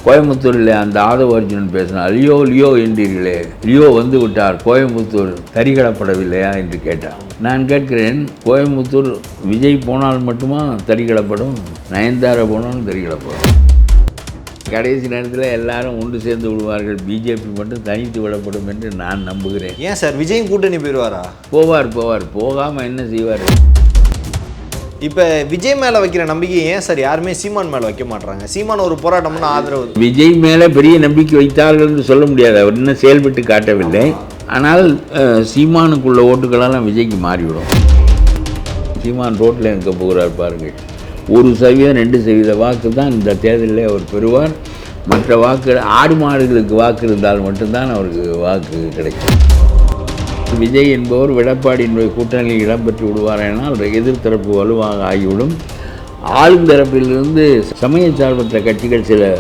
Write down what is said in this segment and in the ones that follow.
கோயம்புத்தூரில் அந்த ஆதவ அர்ஜுனன் பேசினார். லியோ லியோ என்றீர்களே, லியோ வந்து விட்டார், கோயம்புத்தூர் தறிகடப்படவில்லையா என்று கேட்டார். நான் கேட்கிறேன், கோயம்புத்தூர் விஜய் போனால் மட்டுமா தறிகடப்படும்? நயன்தாரா போனாலும் தறிகடப்படும். கடைசி நேரத்தில் எல்லாரும் ஒன்று சேர்ந்து விடுவார்கள், பிஜேபி மட்டும் தனித்து விடப்படும் என்று நான் நம்புகிறேன். ஏன் சார், விஜயும் கூட்டணி போயிடுவாரா? போவார். போகாமல் என்ன செய்வார்? இப்போ விஜய் மேலே வைக்கிற நம்பிக்கை ஏன் சார் யாருமே சீமான் மேலே வைக்க மாட்டாங்க? சீமான் ஒரு போராட்டம்னு ஆதரவு. விஜய் மேலே பெரிய நம்பிக்கை வைத்தார்கள் என்று சொல்ல முடியாது, அவர் இன்னும் செயல்பட்டு காட்டவில்லை. ஆனால் சீமானுக்குள்ள ஓட்டுகளெல்லாம் விஜய்க்கு மாறிவிடும். சீமான் ரோட்டில் இருக்க போகிறார் பாருங்கள். 1% 2% வாக்கு தான் இந்த தேர்தலில் அவர் பெறுவார். மற்ற வாக்கு ஆடு மாடுகளுக்கு வாக்கு இருந்தால் மட்டும்தான் அவருக்கு வாக்கு கிடைக்கும். விஜய் என்பவர் எடப்பாடியினுடைய கூட்டணியில் இடம்பெற்று விடுவாரெனால் எதிர்த்தரப்பு வலுவாக ஆகிவிடும். ஆளும் தரப்பிலிருந்து சமயச்சார்பற்ற கட்சிகள் சில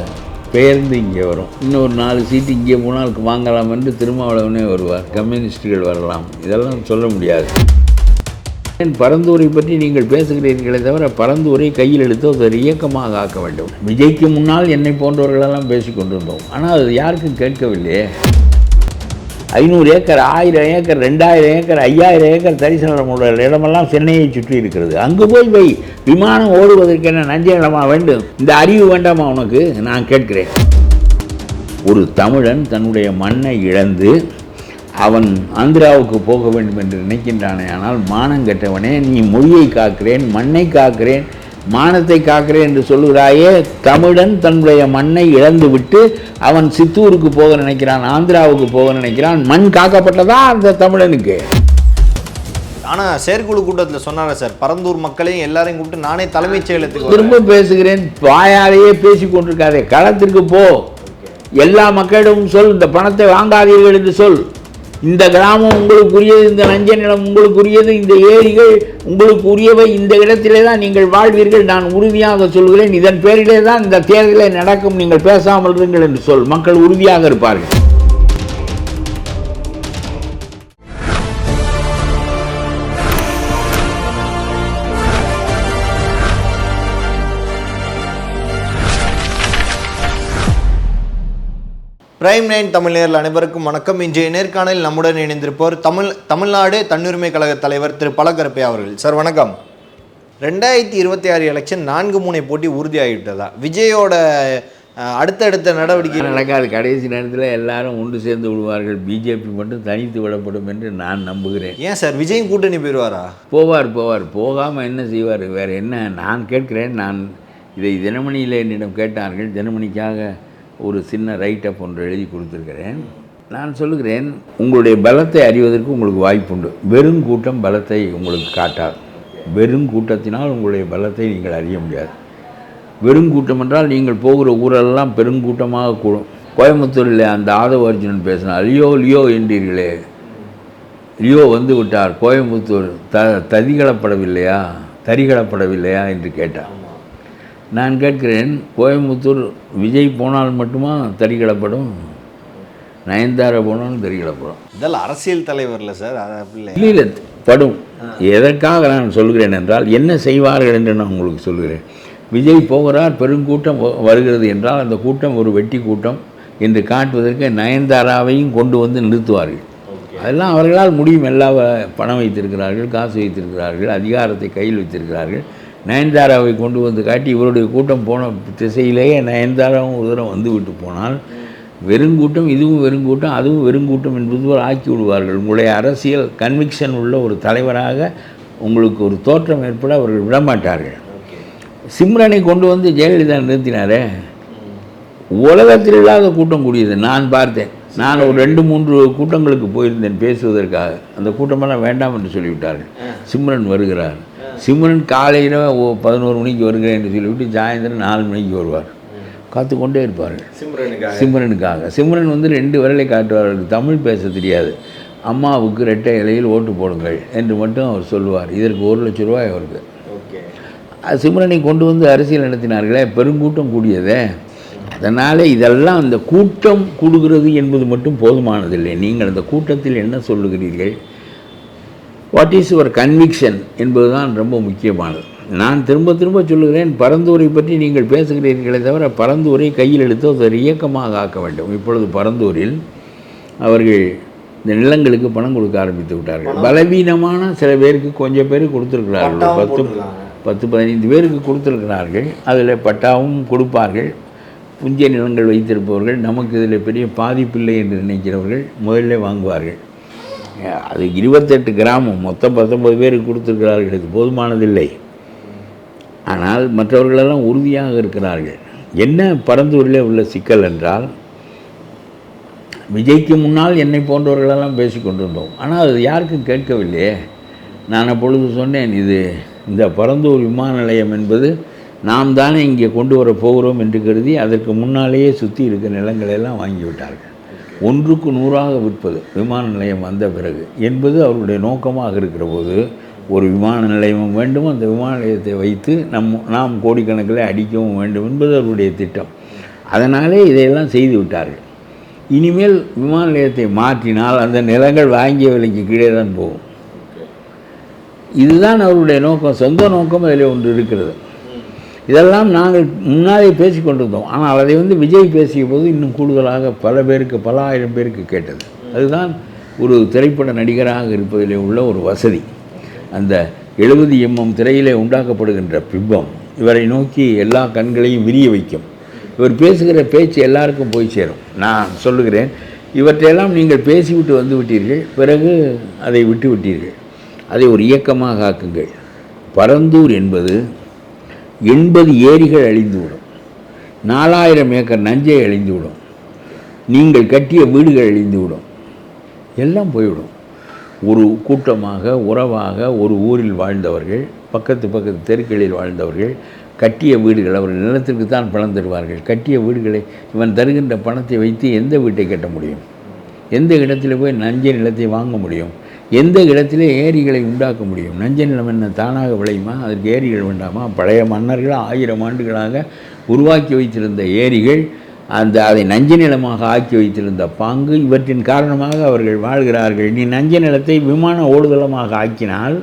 பெயர்ந்து இங்கே வரும். இன்னொரு 4 சீட்டு இங்கே போனால் வாங்கலாம் என்று திருமாவளவனே வருவார், கம்யூனிஸ்டுகள் வரலாம். இதெல்லாம் சொல்ல முடியாது. பரந்தூரை பற்றி நீங்கள் பேசுகிறீர்களே தவிர பரந்தூரை கையில் எடுத்து ஒரு இயக்கமாக ஆக்க வேண்டும். விஜய்க்கு முன்னால் என்னை போன்றவர்களெல்லாம் பேசி கொண்டிருந்தோம். ஆனால் அது யாருக்கும் கேட்கவில்லையே. 500 ஏக்கர், 1000 ஏக்கர், 2000 ஏக்கர், 5000 ஏக்கர் தரிசனம் உள்ள இடமெல்லாம் சென்னையை சுற்றி இருக்கிறது. அங்கு போய் விமானம் ஓடுவதற்கு என்ன நஞ்ச இடமா வேண்டும்? இந்த அறிவு வேண்டாமா உனக்கு? நான் கேட்கிறேன். ஒரு தமிழன் தன்னுடைய மண்ணை இழந்து அவன் ஆந்திராவுக்கு போக வேண்டும் என்று நினைக்கின்றானே, ஆனால் மானம் கெட்டவனே, நீ மொழியை காக்கிறேன், மண்ணை காக்கிறேன், மானத்தை காக்கிறேன் என்று சொல்லுகிறாயே. தமிழன் தன்னுடைய மண்ணை இழந்து விட்டு அவன் சித்தூருக்கு போக நினைக்கிறான், ஆந்திராவுக்கு போக நினைக்கிறான். மண் காக்கப்பட்டதா அந்த தமிழனுக்கு? ஆனால் செயற்குழு கூட்டத்தில் சொன்னாங்க சார், பரந்தூர் மக்களையும் எல்லாரையும் கூப்பிட்டு நானே தலைமைச் செயலத்துக்கு திரும்ப பேசுகிறேன். வாயாலேயே பேசி கொண்டிருக்காதே, களத்திற்கு போ. எல்லா மக்களிடமும் சொல், இந்த பணத்தை வாங்காதீர்கள் என்று சொல். இந்த கிராமம் உங்களுக்குரியது, இந்த நஞ்ச நிலம் உங்களுக்குரியது, இந்த ஏரிகள் உங்களுக்கு உரியவை, இந்த இடத்திலே தான் நீங்கள் வாழ்வீர்கள். நான் உறுதியாக சொல்கிறேன், இதன் பேரிலே தான் இந்த தேர்தலை நடக்கும், நீங்கள் பேசாமல் இருங்கள் என்று சொல். மக்கள் உறுதியாக இருப்பார்கள். பிரைம் 9 தமிழ் நேயர்கள் அனைவருக்கும் வணக்கம். இன்றைய நேர்காணலில் நம்முடன் இணைந்திருப்பவர் தமிழ்நாடு தன்னுரிமை கழக தலைவர் திரு பழக்கருப்பையா அவர்கள். சார் வணக்கம். 2026 எலெக்ஷன் 4 முனை போட்டி உறுதியாகிவிட்டதா? விஜயோட அடுத்தடுத்த நடவடிக்கை நடக்காது. கடைசி நேரத்தில் எல்லாரும் ஒன்று சேர்ந்து விடுவார்கள், பிஜேபி மட்டும் தனித்து விடப்படும் என்று நான் நம்புகிறேன். ஏன் சார், விஜயும் கூட்டணி போயிடுவாரா? போவார். போகாமல் என்ன செய்வார்? வேறு என்ன? நான் கேட்கிறேன். நான் இதை தினமணியில் என்னிடம் கேட்டார்கள். தினமணிக்காக ஒரு சின்ன ரைட்டப் ஒன்று எழுதி கொடுத்துருக்கிறேன். நான் சொல்லுகிறேன், உங்களுடைய பலத்தை அறிவதற்கு உங்களுக்கு வாய்ப்புண்டு. வெறும் கூட்டம் பலத்தை உங்களுக்கு காட்டாது. வெறும் கூட்டத்தினால் உங்களுடைய பலத்தை நீங்கள் அறிய முடியாது. வெறும் கூட்டம் என்றால் நீங்கள் போகிற ஊரெல்லாம் பெருங்கூட்டமாக கூடும். கோயம்புத்தூரில் அந்த ஆதவ அர்ஜுனன் பேசினார். லியோ லியோ என்றீர்களே, லியோ வந்து விட்டார், கோயம்புத்தூர் தறிகடப்படவில்லையா என்று கேட்டார். நான் கேட்கிறேன், கோயம்புத்தூர் விஜய் போனால் மட்டுமா தறிகடப்படும்? நயன்தாரா போனாலும் தறிகடப்படும். இதெல்லாம் அரசியல் தலைவரில் சார், இல்லை படும். எதற்காக நான் சொல்கிறேன் என்றால், என்ன செய்வார்கள் என்று நான் உங்களுக்கு சொல்கிறேன். விஜய் போகிறார், பெருங்கூட்டம் வருகிறது என்றால் அந்த கூட்டம் ஒரு வெட்டி கூட்டம் என்று காட்டுவதற்கு நயன்தாராவையும் கொண்டு வந்து நிறுத்துவார்கள். அதெல்லாம் அவர்களால் முடியும். எல்லா பணம் வைத்திருக்கிறார்கள், காசு வைத்திருக்கிறார்கள், அதிகாரத்தை கையில் வைத்திருக்கிறார்கள். நயன்தாராவை கொண்டு வந்து காட்டி இவருடைய கூட்டம் போன திசையிலேயே நயன்தாராவும் ஒரு தரம் வந்து விட்டு போனால் வெறுங்கூட்டம், இதுவும் வெறுங்கூட்டம், அதுவும் வெறுங்கூட்டம் என்பது ஆக்கி விடுவார்கள். உங்களுடைய அரசியல் கன்விக்ஷன் உள்ள ஒரு தலைவராக உங்களுக்கு ஒரு தோற்றம் ஏற்பட அவர்கள் விடமாட்டார்கள். சிம்ரனை கொண்டு வந்து ஜெயலலிதா நிறுத்தினாரே, உலகத்தில் இல்லாத கூட்டம் கூடியது. நான் பார்த்தேன். நான் ஒரு 2-3 கூட்டங்களுக்கு போயிருந்தேன் பேசுவதற்காக. அந்த கூட்டமெல்லாம் வேண்டாம் என்று சொல்லிவிட்டார்கள். சிம்ரன் வருகிறார். சிம்ரன் காலையில் 11 மணிக்கு வருகிறேன் என்று சொல்லிவிட்டு சாயந்தரம் 4 மணிக்கு வருவார். காத்து கொண்டே இருப்பார்கள் சிம்ரனுக்காக. சிம்ரன் வந்து 2 விரலை காட்டுவார்கள். தமிழ் பேச தெரியாது. அம்மாவுக்கு 2 இலையில் ஓட்டு போடுங்கள் என்று மட்டும் அவர் சொல்லுவார். இதற்கு 1 லட்சம் ரூபாய் அவருக்கு. சிம்ரனை கொண்டு வந்து அரசியல் நடத்தினார்களே, பெருங்கூட்டம் கூடியதே. அதனால் இதெல்லாம் அந்த கூட்டம் கூடுகிறது என்பது மட்டும் போதுமானதில்லை. நீங்கள் அந்த கூட்டத்தில் என்ன சொல்லுகிறீர்கள், வாட் இஸ் யுவர் கன்விக்ஷன் என்பது தான் ரொம்ப முக்கியமானது. நான் திரும்ப திரும்ப சொல்லுகிறேன், பரந்தூரை பற்றி நீங்கள் பேசுகிறீர்களே தவிர பரந்தூரை கையில் எடுத்து ஒரு இயக்கமாக ஆக்க வேண்டும். இப்பொழுது பரந்தூரில் அவர்கள் இந்த நிலங்களுக்கு பணம் கொடுக்க ஆரம்பித்து விட்டார்கள். பலவீனமான சில பேருக்கு கொஞ்சம் பேருக்கு கொடுத்துருக்கிறார்கள், 10-15 பேருக்கு கொடுத்துருக்கிறார்கள். அதில் பட்டாவும் கொடுப்பார்கள். புஞ்சை நிலங்கள் வைத்திருப்பவர்கள், நமக்கு இதில் பெரிய பாதிப்பில்லை என்று நினைக்கிறவர்கள் முதல்ல வாங்குவார்கள். அது 28 கிராமம், மொத்தம் 19 பேருக்கு கொடுத்துருக்கிறார்கள், இது போதுமானதில்லை. ஆனால் மற்றவர்களெல்லாம் உறுதியாக இருக்கிறார்கள். என்ன பரந்தூரில் உள்ள சிக்கல் என்றால், விஜய்க்கு முன்னால் என்னை போன்றவர்களெல்லாம் பேசி கொண்டிருந்தோம். ஆனால் அது யாருக்கும் கேட்கவில்லையே. நான் அப்பொழுது சொன்னேன், இந்த பரந்தூர் விமான நிலையம் என்பது நாம் தானே இங்கே கொண்டு வர போகிறோம் என்று கருதி அதற்கு முன்னாலேயே சுற்றி இருக்கிற நிலங்களெல்லாம் வாங்கிவிட்டார்கள். 1க்கு 100ஆக விற்பது விமான நிலையம் வந்த பிறகு என்பது அவருடைய நோக்கமாக இருக்கிற போது, ஒரு விமான நிலையமும் வேண்டும், அந்த விமான நிலையத்தை வைத்து நாம் கோடிக்கணக்கில் அடிக்கவும் வேண்டும் என்பது அவருடைய திட்டம். அதனாலே இதையெல்லாம் செய்து விட்டார்கள். இனிமேல் விமான நிலையத்தை மாற்றினால் அந்த நிலங்கள் வாங்கிய விலைக்கு கீழே தான் போகும். இதுதான் அவருடைய நோக்கம், சொந்த நோக்கம் அதில் ஒன்று இருக்கிறது. இதெல்லாம் நாங்கள் முன்னாலே பேசி கொண்டிருந்தோம். ஆனால் அதை விஜய் பேசிய போது இன்னும் கூடுதலாக பல பேருக்கு, பல ஆயிரம் பேருக்கு கேட்டது. அதுதான் ஒரு திரைப்பட நடிகராக இருப்பதிலே உள்ள ஒரு வசதி. அந்த 70 mm திரையிலே உண்டாக்கப்படுகின்ற பிம்பம் இவரை நோக்கி எல்லா கண்களையும் விரிய வைக்கும். இவர் பேசுகிற பேச்சு எல்லாருக்கும் போய் சேரும். நான் சொல்லுகிறேன், இவற்றையெல்லாம் நீங்கள் பேசிவிட்டு வந்து விட்டீர்கள், பிறகு அதை விட்டு விட்டீர்கள். அதை ஒரு இயக்கமாக ஆக்குங்கள். பரந்தூர் என்பது 80 ஏரிகள் அழிந்துவிடும், 4000 ஏக்கர் நஞ்சை அழிந்துவிடும், நீங்கள் கட்டிய வீடுகள் அழிந்துவிடும், எல்லாம் போய்விடும். ஒரு கூட்டமாக, உறவாக ஒரு ஊரில் வாழ்ந்தவர்கள், பக்கத்து தெருக்களில் வாழ்ந்தவர்கள், கட்டிய வீடுகள், அவர்கள் நிலத்திற்கு தான் பணம் தருவார்கள். கட்டிய வீடுகளை இவன் தருகின்ற பணத்தை வைத்து எந்த வீட்டை கட்ட முடியும்? எந்த இடத்துல போய் நஞ்சை நிலத்தை வாங்க முடியும்? எந்த இடத்திலே ஏரிகளை உண்டாக்க முடியும்? நஞ்சை நிலம் என்ன தானாக விளையுமா? அதற்கு ஏரிகள் வேண்டாமா? பழைய மன்னர்கள் 1000 ஆண்டுகளாக உருவாக்கி வைத்திருந்த ஏரிகள், அதை நஞ்சை நிலமாக ஆக்கி வைத்திருந்த பாங்கு, இவற்றின் காரணமாக அவர்கள் வாழ்கிறார்கள். நீ நஞ்சை நிலத்தை விமான ஓடுதளமாக ஆக்கினால்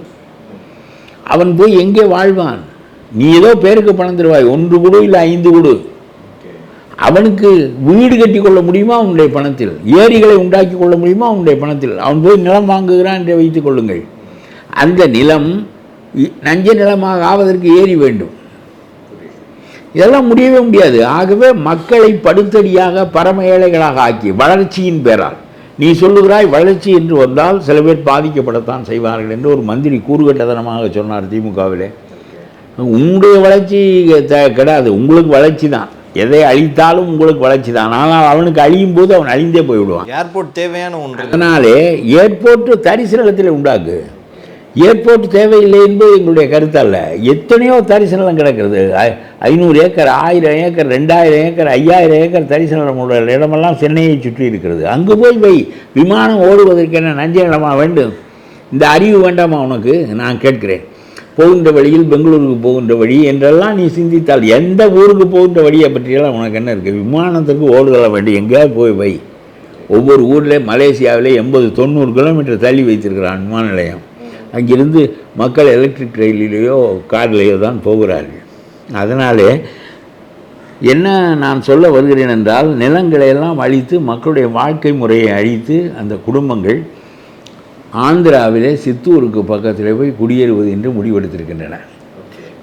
அவன் போய் எங்கே வாழ்வான்? நீ ஏதோ பேருக்கு பணம் தருவாய், 1 கொடு இல்லை 5 கொடு. அவனுக்கு வீடு கட்டி கொள்ள முடியுமா அவனுடைய பணத்தில்? ஏரிகளை உண்டாக்கி கொள்ள முடியுமா அவனுடைய பணத்தில்? அவன் போய் நிலம் வாங்குகிறான் என்று வைத்துக் கொள்ளுங்கள். அந்த நிலம் நஞ்சை நிலமாக ஆவதற்கு ஏரி வேண்டும். இதெல்லாம் முடியவே முடியாது. ஆகவே மக்களை படுத்தடியாக பரம ஏழைகளாக ஆக்கி வளர்ச்சியின் பேரால், நீ சொல்லுகிறாய் வளர்ச்சி என்று வந்தால் சில பேர் பாதிக்கப்படத்தான் செய்வார்கள் என்று ஒரு மந்திரி கூறுகட்டதனமாக சொன்னார் திமுகவிலே. உங்களுடைய வளர்ச்சி கிடையாது, உங்களுக்கு வளர்ச்சி தான். எதை அழித்தாலும் உங்களுக்கு வளர்ச்சி தான். ஆனால் அவனுக்கு அழியும் போது அவன் அழிந்தே போய்விடுவான். ஏர்போர்ட் தேவையான ஒன்று. அதனாலே ஏர்போர்ட்டு தரிசு நிலத்தில் உண்டாக்கு. ஏர்போர்ட் தேவையில்லை என்பது எங்களுடைய கருத்து அல்ல. எத்தனையோ தரிசு நிலம் கிடக்கிறது. 500 ஏக்கர், 1000 ஏக்கர், 2000 ஏக்கர், 5000 ஏக்கர் தரிசு நிலம் உள்ள இடமெல்லாம் சென்னையை சுற்றி இருக்கிறது. அங்கு போய் விமானம் ஓடுவதற்கு என்ன நஞ்சை நிலமா வேண்டும்? இந்த அறிவு வேண்டாமா உனக்கு? நான் கேட்கிறேன். போகின்ற வழியில் பெங்களூருக்கு போகின்ற வழி என்றெல்லாம் நீ சிந்தித்தால், எந்த ஊருக்கு போகின்ற வழியை பற்றியெல்லாம் உனக்கு என்ன இருக்குது? விமானத்துக்கு ஓடுதல வேண்டி எங்கேயாவது போய் வை. ஒவ்வொரு ஊரில் மலேசியாவிலே 80-90 கிலோமீட்டர் தள்ளி வைத்திருக்கிறான் விமான நிலையம். அங்கிருந்து மக்கள் எலக்ட்ரிக் ரயிலிலேயோ கார்லேயோ தான் போகிறார்கள். அதனாலே என்ன நான் சொல்ல வருகிறேன் என்றால், நிலங்களையெல்லாம் அழித்து மக்களுடைய வாழ்க்கை முறையை அழித்து அந்த குடும்பங்கள் ஆந்திராவிலே சித்தூருக்கு பக்கத்தில் போய் குடியேறுவது என்று முடிவெடுத்திருக்கின்றன.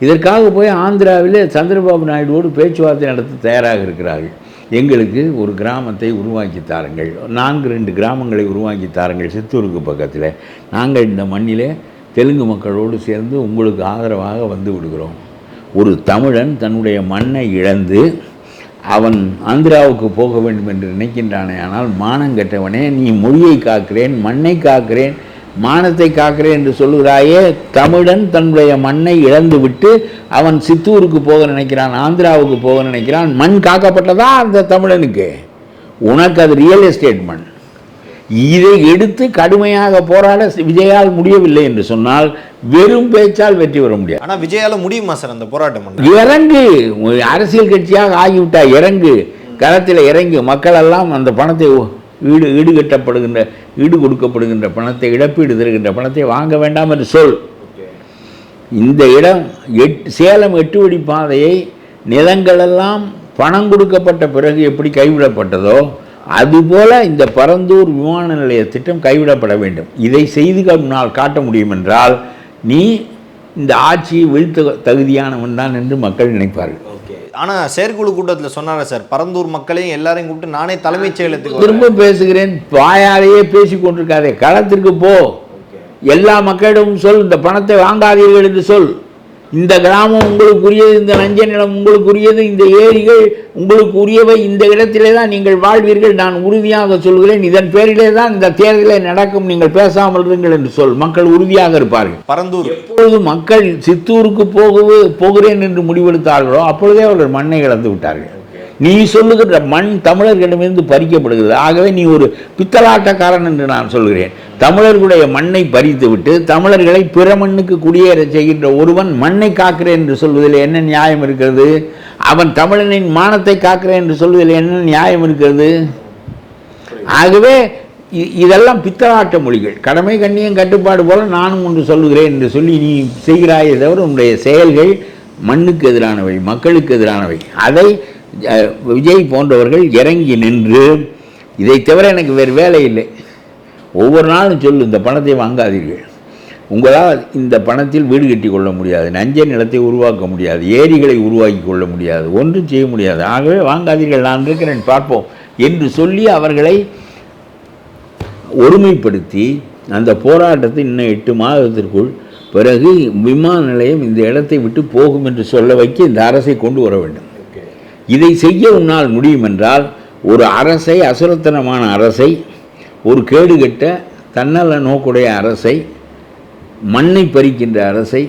இதற்காக போய் ஆந்திராவிலே சந்திரபாபு நாயுடுவோடு பேச்சுவார்த்தை நடத்த தயாராக இருக்கிறார்கள். எங்களுக்கு ஒரு கிராமத்தை உருவாக்கி தாருங்கள், 4 கிராமங்களை உருவாக்கி தாருங்கள் சித்தூருக்கு பக்கத்தில். நாங்கள் இந்த மண்ணிலே தெலுங்கு மக்களோடு சேர்ந்து உங்களுக்கு ஆதரவாக வந்து விடுகிறோம். ஒரு தமிழன் தன்னுடைய மண்ணை இழந்து அவன் ஆந்திராவுக்கு போக வேண்டும் என்று நினைக்கின்றானே, ஆனால் மானங்கெட்டவனே, நீ மொழியை காக்கிறேன், மண்ணை காக்கிறேன், மானத்தை காக்கிறேன் என்று சொல்லுகிறாயே. தமிழன் தன்னுடைய மண்ணை இழந்து விட்டு அவன் சித்தூருக்கு போக நினைக்கிறான், ஆந்திராவுக்கு போக நினைக்கிறான். மண் காக்கப்பட்டதா அந்த தமிழனுக்கு? உனக்கு அது ரியல் எஸ்டேட் மண். இதை எடுத்து கடுமையாக போராட விஜயால் முடியவில்லை என்று சொன்னால் வெறும் பேச்சால் வெற்றி பெற முடியாது. ஆனால் விஜயால முடியுமா சார் அந்த போராட்டம்? இறங்கு, அரசியல் கட்சியாக ஆகிவிட்டால் இறங்கு, களத்தில் இறங்கி மக்களெல்லாம் அந்த பணத்தை ஈடு கொடுக்கப்படுகின்ற பணத்தை, இழப்பீடு தருகின்ற பணத்தை வாங்க வேண்டாம் என்று சொல். இந்த இடம் சேலம் 8 வழி பாதையை நிலங்களெல்லாம் பணம் கொடுக்கப்பட்ட பிறகு எப்படி கைவிடப்பட்டதோ அதுபோல இந்த பரந்தூர் விமான நிலைய திட்டம் கைவிடப்பட வேண்டும். இதை செய்து காட்ட முடியும் என்றால் நீ இந்த ஆட்சியை வீழ்த்த தகுதியானவன் தான் என்று மக்கள் நினைப்பார்கள். ஆனால் செயற்குழு கூட்டத்தில் சொன்னாரா சார், பரந்தூர் மக்களையும் எல்லாரையும் கூப்பிட்டு நானே தலைமைச் செயலத்துக்கு திரும்ப பேசுகிறேன், வாயாலேயே பேசி கொண்டிருக்காதே, களத்திற்கு போ, எல்லா மக்களிடமும் சொல், இந்த பணத்தை வாங்காதீர்கள் என்று சொல். இந்த கிராமம் உங்களுக்குரியது, இந்த நஞ்ச நிலம் உங்களுக்குரியது, இந்த ஏரிகள் உங்களுக்கு உரியவை, இந்த இடத்திலே தான் நீங்கள் வாழ்வீர்கள், நான் உறுதியாக சொல்கிறேன், இதன் பேரிலே தான் இந்த தேர்தலை நடக்கும், நீங்கள் பேசாமல் இருங்கள் என்று சொல். மக்கள் உறுதியாக இருப்பார்கள். பரந்தூர் எப்பொழுது மக்கள் சித்தூருக்கு போகிறேன் என்று முடிவெடுத்தார்களோ அப்பொழுதே அவர்கள் மண்ணை இழந்து விட்டார்கள். நீ சொல்லுகின்ற மண் தமிழர்களிடமிருந்து பறிக்கப்படுகிறது. ஆகவே நீ ஒரு பித்தலாட்டக்காரன் என்று நான் சொல்கிறேன். தமிழர்களுடைய மண்ணை பறித்து விட்டு தமிழர்களை பிற மண்ணுக்கு குடியேற செய்கின்ற ஒருவன் மண்ணை காக்கிறேன் என்று சொல்வதில் என்ன நியாயம் இருக்கிறது? அவன் தமிழனின் மானத்தை காக்கிறேன் என்று சொல்வதில் என்ன நியாயம் இருக்கிறது? ஆகவே இதெல்லாம் பித்தலாட்ட மொழிகள். கடமை கண்ணியம் கட்டுப்பாடு போல நானும் ஒன்று சொல்லுகிறேன் என்று சொல்லி நீ செய்கிறாயே தவிர உன்னுடைய செயல்கள் மண்ணுக்கு எதிரானவை, மக்களுக்கு எதிரானவை. அதை விஜய் போன்றவர்கள் இறங்கி நின்று, இதை தவிர எனக்கு வேறு வேலை இல்லை, ஒவ்வொரு நாளும் சொல்லு, இந்த பணத்தை வாங்காதீர்கள், உங்களால் இந்த பணத்தில் வீடு கட்டி கொள்ள முடியாது, நஞ்ச நிலத்தை உருவாக்க முடியாது, ஏரிகளை உருவாக்கி கொள்ள முடியாது, ஒன்றும் செய்ய முடியாது, ஆகவே வாங்காதீர்கள், நான் இருக்கிறேன் பார்ப்போம் என்று சொல்லி அவர்களை ஒருமைப்படுத்தி அந்த போராட்டத்தை இன்னும் 8 மாதத்திற்குள் பிறகு விமான நிலையம் இந்த இடத்தை விட்டு போகும் என்று சொல்ல வைக்க இந்த அரசை கொண்டு வர வேண்டும். இதை செய்ய உன்னால் முடியும் என்றால் ஒரு அரசை, அசுரத்தனமான அரசை, ஒரு கேடுகட்ட தன்னல நோக்குடைய அரசை, மண்ணை பறிக்கின்ற அரசை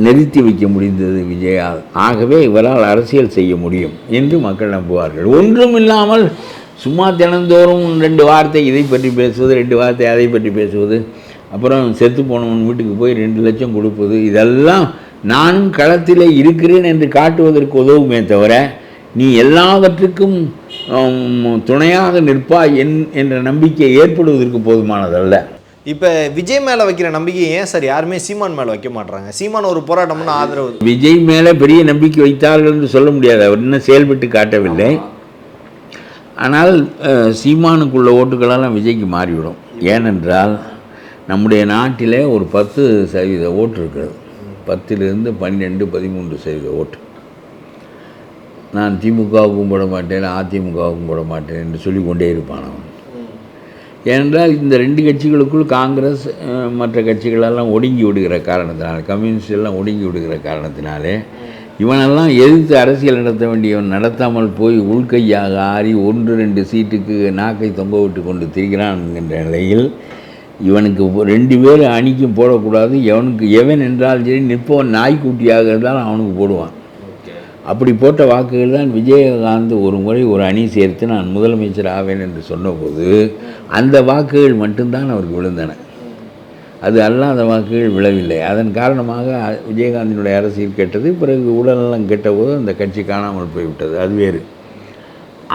நிறுத்தி வைக்க முடிந்தது விஜயால். ஆகவே இவரால் அரசியல் செய்ய முடியும் என்று மக்கள் நம்புவார்கள். ஒன்றும் இல்லாமல் சும்மா தினந்தோறும் 2 வார்த்தை இதை பற்றி பேசுவது, 2 வார்த்தை அதை பற்றி பேசுவது, அப்புறம் செத்து போனவன் வீட்டுக்கு போய் 2 லட்சம் கொடுப்பது, இதெல்லாம் நானும் களத்திலே இருக்கிறேன் என்று காட்டுவதற்கு உதவுமே தவிர நீ எல்லாவற்றுக்கும் துணையாக நிற்பாய் என்ற நம்பிக்கை ஏற்படுவதற்கு போதுமானதல்ல. இப்போ விஜய் மேலே வைக்கிற நம்பிக்கை ஏன் சார் யாருமே சீமான் மேலே வைக்க மாட்டாங்க? சீமான் ஒரு போராட்டம்னு ஆதரவு. விஜய் மேலே பெரிய நம்பிக்கை வைத்தார்கள் என்று சொல்ல முடியாது, அவர் இன்னும் செயல்பட்டு காட்டவில்லை. ஆனால் சீமானுக்குள்ள ஓட்டுகளெல்லாம் விஜய்க்கு மாறிவிடும். ஏனென்றால் நம்முடைய நாட்டிலே ஒரு 10% ஓட்டு இருக்கிறது, 10லிருந்து 12, 13% ஓட்டு. நான் திமுகவுக்கும் போட மாட்டேன், அதிமுகவுக்கும் போட மாட்டேன் என்று சொல்லிக்கொண்டே இருப்பான் அவன். ஏனென்றால் இந்த 2 கட்சிகளுக்குள் காங்கிரஸ் மற்ற கட்சிகளெல்லாம் ஒடுங்கி விடுகிற காரணத்தினாலே, கம்யூனிஸ்ட் எல்லாம் ஒடுங்கி விடுகிற காரணத்தினாலே இவனெல்லாம் எதிர்த்து அரசியல் நடத்த வேண்டியவன் நடத்தாமல் போய் உள்கையாக ஆறி 1-2 சீட்டுக்கு நாக்கை தொங்க விட்டு கொண்டு திரிகிறான் என்கின்ற நிலையில் இவனுக்கு 2 பேர் அணிக்கும் போடக்கூடாது. எவன் என்றால் சரி, நிற்பவன் நாய்க்குட்டியாக இருந்தால் அவனுக்கு போடுவான். அப்படி போட்ட வாக்குகள் தான் விஜயகாந்த் ஒரு முறை ஒரு அணி சேர்த்து நான் முதலமைச்சர் ஆவேன் என்று சொன்னபோது அந்த வாக்குகள் மட்டும்தான் அவருக்கு விழுந்தன, அது அல்லாத வாக்குகள் விழவில்லை. அதன் காரணமாக விஜயகாந்தினுடைய அரசியல் கெட்டது. பிறகு உடல்நலம் கெட்டபோது அந்த கட்சி காணாமல் போய்விட்டது, அது வேறு.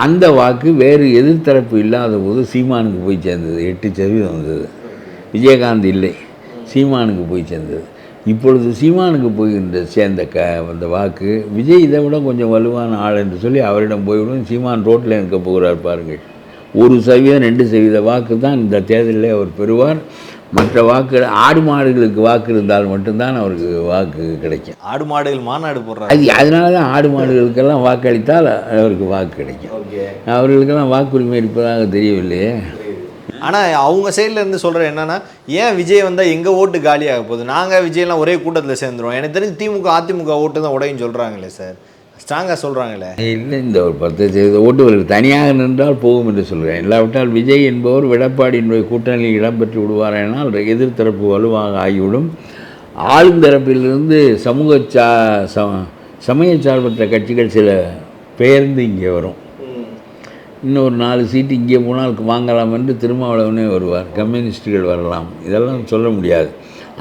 அந்த வாக்கு வேறு எதிர்த்தரப்பு இல்லாத போது சீமானுக்கு போய் சேர்ந்தது, 8% வந்தது. விஜயகாந்த் இல்லை, சீமானுக்கு போய் சேர்ந்தது. இப்பொழுது சீமானுக்கு போகின்ற சேர்ந்த அந்த வாக்கு விஜய் இதை விட கொஞ்சம் வலுவான ஆள் என்று சொல்லி அவரிடம் போய்விடும். சீமான் ரோட்டில் இருக்க போகிறார் பாருங்கள். 1%, 2% வாக்கு தான் இந்த தேர்தலில் அவர் பெறுவார். மற்ற வாக்கு ஆடு மாடுகளுக்கு வாக்கு இருந்தால் மட்டும்தான் அவருக்கு வாக்கு கிடைக்கும். ஆடு மாடுகள் மாநாடு போடுறாங்க, அதனால தான் ஆடு மாடுகளுக்கெல்லாம் வாக்களித்தால் அவருக்கு வாக்கு கிடைக்கும். அவர்களுக்கெல்லாம் வாக்குரிமை இருப்பதாக தெரியவில்லையே. ஆனால் அவங்க சைடில் இருந்து சொல்கிற என்னென்னா, ஏன் விஜய் வந்தால் எங்கள் ஓட்டு காலியாக போகுது, நாங்கள் விஜய்லாம் ஒரே கூட்டத்தில் சேர்ந்துருவோம், எனக்கு தெரிஞ்சு திமுக அதிமுக ஓட்டு தான் உடையும் சொல்கிறாங்களே சார், ஸ்ட்ராங்காக சொல்கிறாங்களே. இல்லை, இந்த ஒரு 10% ஓட்டுகளுக்கு தனியாக நின்றால் போகும் என்று சொல்கிறேன். இல்லாவிட்டால் விஜய் என்பவர் எடப்பாடியினுடைய கூட்டணியில் இடம்பெற்று விடுவார் எனால் எதிர்த்தரப்பு வலுவாக ஆகிவிடும். ஆளுந்தரப்பிலிருந்து சமய சார்பற்ற கட்சிகள் சில பெயர்ந்து இங்கே வரும். இன்னொரு 4 சீட்டு இங்கே போனால் வாங்கலாம் என்று திருமாவளவனே வருவார், கம்யூனிஸ்டுகள் வரலாம், இதெல்லாம் சொல்ல முடியாது.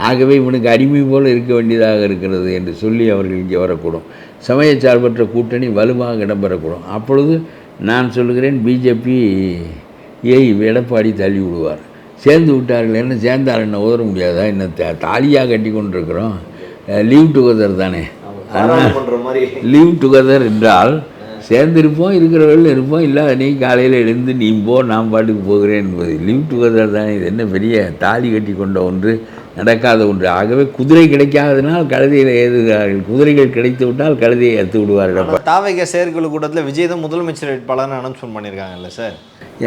ஆகவே இவனுக்கு அடிமை போல் இருக்க வேண்டியதாக இருக்கிறது என்று சொல்லி அவர்கள் இங்கே வரக்கூடும். சமய சார்பற்ற கூட்டணி வலுவாக இடம்பெறக்கூடும். அப்பொழுது நான் சொல்கிறேன், பிஜேபியை எடப்பாடி தள்ளி விடுவார். சேர்ந்து விட்டார்கள், என்ன சேர்ந்தால் என்ன உதற முடியாதா? என்ன தாலியாக கட்டி கொண்டிருக்கிறோம், லீவ் டுகெதர் தானே. பாராளுமன்ற மாதிரி லீவ் டுகெதர் என்றால் சேர்ந்திருப்போம், இருக்கிறவர்கள் இருப்போம், இல்லை நீ காலையில் எழுந்து நீ போ, நான் பாட்டுக்கு போகிறேன் என்பது லீவ் டுகெதர் தானே. இது என்ன பெரிய தாலி கட்டி கொண்ட ஒன்று, நடக்காத ஒன்று. ஆகவே குதிரை கிடைக்காததினால் கழுதையில் ஏறுகிறார்கள், குதிரைகள் கிடைத்து விட்டால் கழுதையை ஏற்று விடுவார்கள். தாவேக செயற்குழு கூட்டத்தில் விஜய் தான் முதலமைச்சர் வேட்பாளர்னு அனௌன்ஸ்மெண்ட் பண்ணியிருக்காங்கல்ல சார்.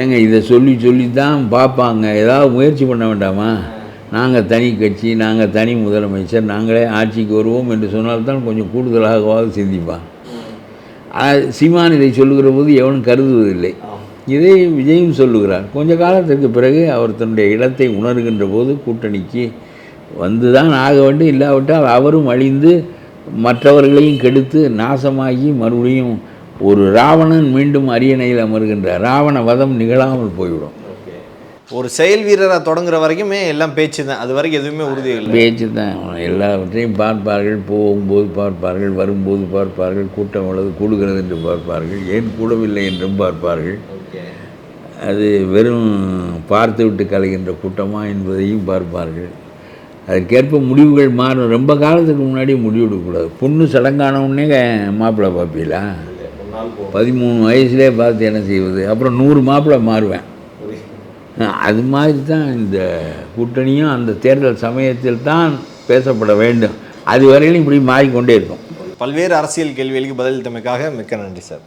ஏங்க இதை சொல்லி தான் பார்ப்பாங்க. ஏதாவது முயற்சி பண்ண வேண்டாமா? நாங்கள் தனி கட்சி, நாங்கள் தனி முதலமைச்சர், நாங்களே ஆட்சிக்கு வருவோம் என்று சொன்னால்தான் கொஞ்சம் கூடுதலாகவாது சிந்திப்பான். சீமான் இதை சொல்லுகிற போது எவனும் கருதுவதில்லை. இதை விஜயும் சொல்லுகிறார். கொஞ்ச காலத்திற்கு பிறகு அவர் தன்னுடைய இடத்தை உணர்கின்ற போது கூட்டணிக்கு வந்து தான் ஆக வேண்டும், இல்லாவிட்டால் அவரும் அழிந்து மற்றவர்களையும் கெடுத்து நாசமாகி மறுபடியும் ஒரு ராவணன் மீண்டும் அரியணையில் அமர்கின்றார். ராவண வதம் நிகழாமல் போய்விடும். ஒரு செயல் வீரராக தொடங்குற வரைக்குமே எல்லாம் பேச்சு தான், அது வரைக்கும் எதுவுமே உறுதி இல்லை. பேச்சு தான். எல்லாவற்றையும் பார்ப்பார்கள், போகும்போது பார்ப்பார்கள், வரும்போது பார்ப்பார்கள், கூட்டம் எவ்வளவு கூடுகிறது என்று பார்ப்பார்கள், ஏன் கூடவில்லை என்றும் பார்ப்பார்கள். அது வெறும் பார்த்து விட்டு கலைகின்ற கூட்டமா என்பதையும் பார்ப்பார்கள். அதற்கேற்ப முடிவுகள் மாறும். ரொம்ப காலத்துக்கு முன்னாடி முடிவெடுக்கக்கூடாது. பொண்ணு சடங்கானவுடனே மாப்பிள்ளை பார்ப்பீங்களா? 13 வயசுலேயே பார்த்து என்ன செய்வது? அப்புறம் 100 மாப்பிள்ளை மாறுவேன். அது மாதிரி தான் இந்த கூட்டணியும் அந்த தேர்தல் சமயத்தில் தான் பேசப்பட வேண்டும். அது வரையிலும் இப்படி மாறிக்கொண்டே இருக்கும். பல்வேறு அரசியல் கேள்விகளுக்கு பதிலளித்தமைக்காக மிக்க நன்றி சார்.